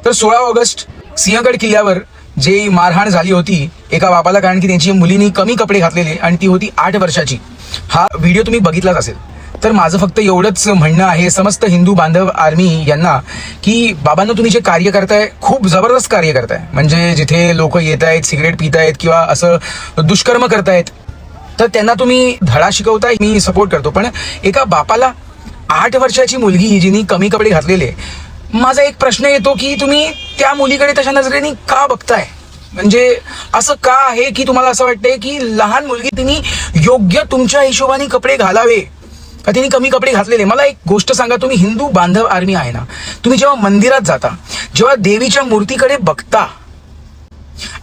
तर 16 ऑगस्ट सिंहगड किल्ल्यावर जे मारहाण झाली होती एका बापाला, कारण की त्यांची मुलीनी कमी कपडे घातलेले आणि ती होती 8 वर्षाची. हा व्हिडिओ तुम्ही बघितलाच असेल. तर माझं फक्त एवढंच म्हणणं आहे समस्त हिंदू बांधव आर्मी यांना, की बाबांनो तुम्ही जे कार्य करताय खूप जबरदस्त कार्य करताय. म्हणजे जिथे लोक येत आहेत, सिगरेट पित आहेत किंवा असं दुष्कर्म करतायत, तर त्यांना तुम्ही धडा शिकवताय, मी सपोर्ट करतो. पण एका बापाला 8 वर्षाची मुलगी जिने कमी कपडे घातलेले, माझा एक प्रश्न येतो की तुम्ही त्या मुलीकडे तशा नजरेने का बघताय? म्हणजे असं का आहे की तुम्हाला असं वाटतंय की लहान मुलगी तिने योग्य तुमच्या हिशोबाने कपडे घालावे का तिने कमी कपडे घातलेले? मला एक गोष्ट सांगा, तुम्ही हिंदू बांधव आर्मी आहे ना, तुम्ही जेव्हा मंदिरात जाता, जेव्हा देवीच्या मूर्तीकडे बघता,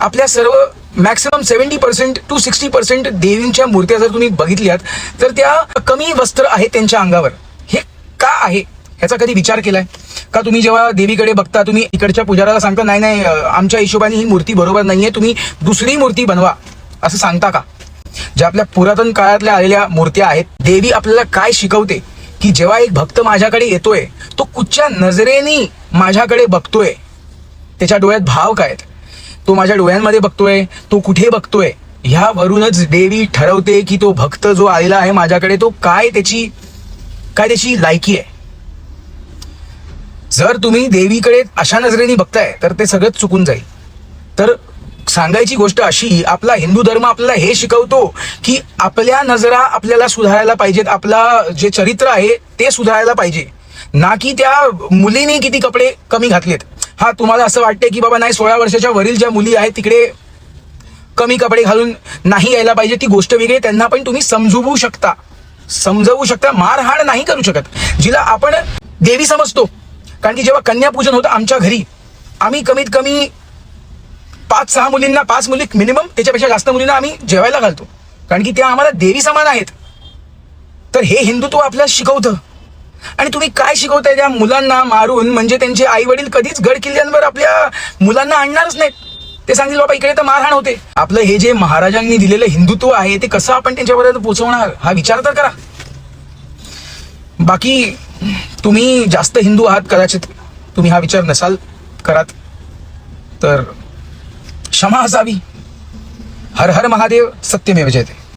आपल्या सर्व मॅक्सिमम 70% to 60% देवींच्या मूर्त्या जर तुम्ही बघितल्यात तर त्या कमी वस्त्र आहे त्यांच्या अंगावर. हे का आहे याचा कधी विचार केलाय का? तुम्ही जेव्हा देवीकडे बघता, तुम्ही इकडच्या पुजाराला सांगता नाही नाही आमच्या हिशोबाने ही मूर्ती बरोबर नाहीये, तुम्ही दुसरी मूर्ती बनवा, असं सांगता का? ज्या आपल्या पुरातन काळातल्या आलेल्या मूर्त्या आहेत, देवी आपल्याला काय शिकवते की जेव्हा एक भक्त माझ्याकडे येतोय, तो कुठच्या नजरेने माझ्याकडे बघतोय, त्याच्या डोळ्यात भाव काय आहेत, तो माझ्या डोळ्यांमध्ये बघतोय, तो कुठे बघतोय, ह्यावरूनच देवी ठरवते की तो भक्त जो आलेला आहे माझ्याकडे तो काय त्याची लायकी आहे. जर तुम्ही देवीकडे अशा नजरेने बघताय तर ते सगळं चुकून जाईल. तर सांगायची गोष्ट अशी, आपला हिंदू धर्म आपल्याला हे शिकवतो की आपल्या नजरा आपल्याला सुधारायला पाहिजेत, आपला जे चरित्र आहे ते सुधारायला पाहिजे, ना की त्या मुलीने किती कपडे कमी घातलेत. हा, तुम्हाला असं वाटतंय की बाबा नाही 16 वर्षाच्या वरील ज्या मुली आहेत तिकडे कमी कपडे घालून नाही यायला पाहिजे, ती गोष्ट वेगळी. त्यांना पण तुम्ही समजवू शकता, मारहाण नाही करू शकत. जिला आपण देवी समजतो, कारण की जेव्हा कन्यापूजन होतं आमच्या घरी, आम्ही कमीत कमी 5-6 मुलींना, 5 मुली मिनिमम, त्याच्यापेक्षा जास्त मुलींना आम्ही जेवायला घालतो, कारण की त्या आम्हाला देवी समान आहेत. तर हे हिंदुत्व आपल्याला शिकवतं. आणि तुम्ही काय शिकवताय त्या मुलांना मारून? म्हणजे त्यांचे आई वडील कधीच गड किल्ल्यांवर आपल्या मुलांना आणणारच नाहीत. ते सांगतील बाबा इकडे तर मारहाण होते. आपलं हे जे महाराजांनी दिलेलं हिंदुत्व आहे ते कसं आपण त्यांच्यापर्यंत पोहोचवणार, हा विचार तर करा. बाकी तुम्ही जास्त हिंदू आहात, कदाचित तुम्ही हा विचार नसाल करत, तर क्षमा असावी. हर हर महादेव, सत्यमेव जयते.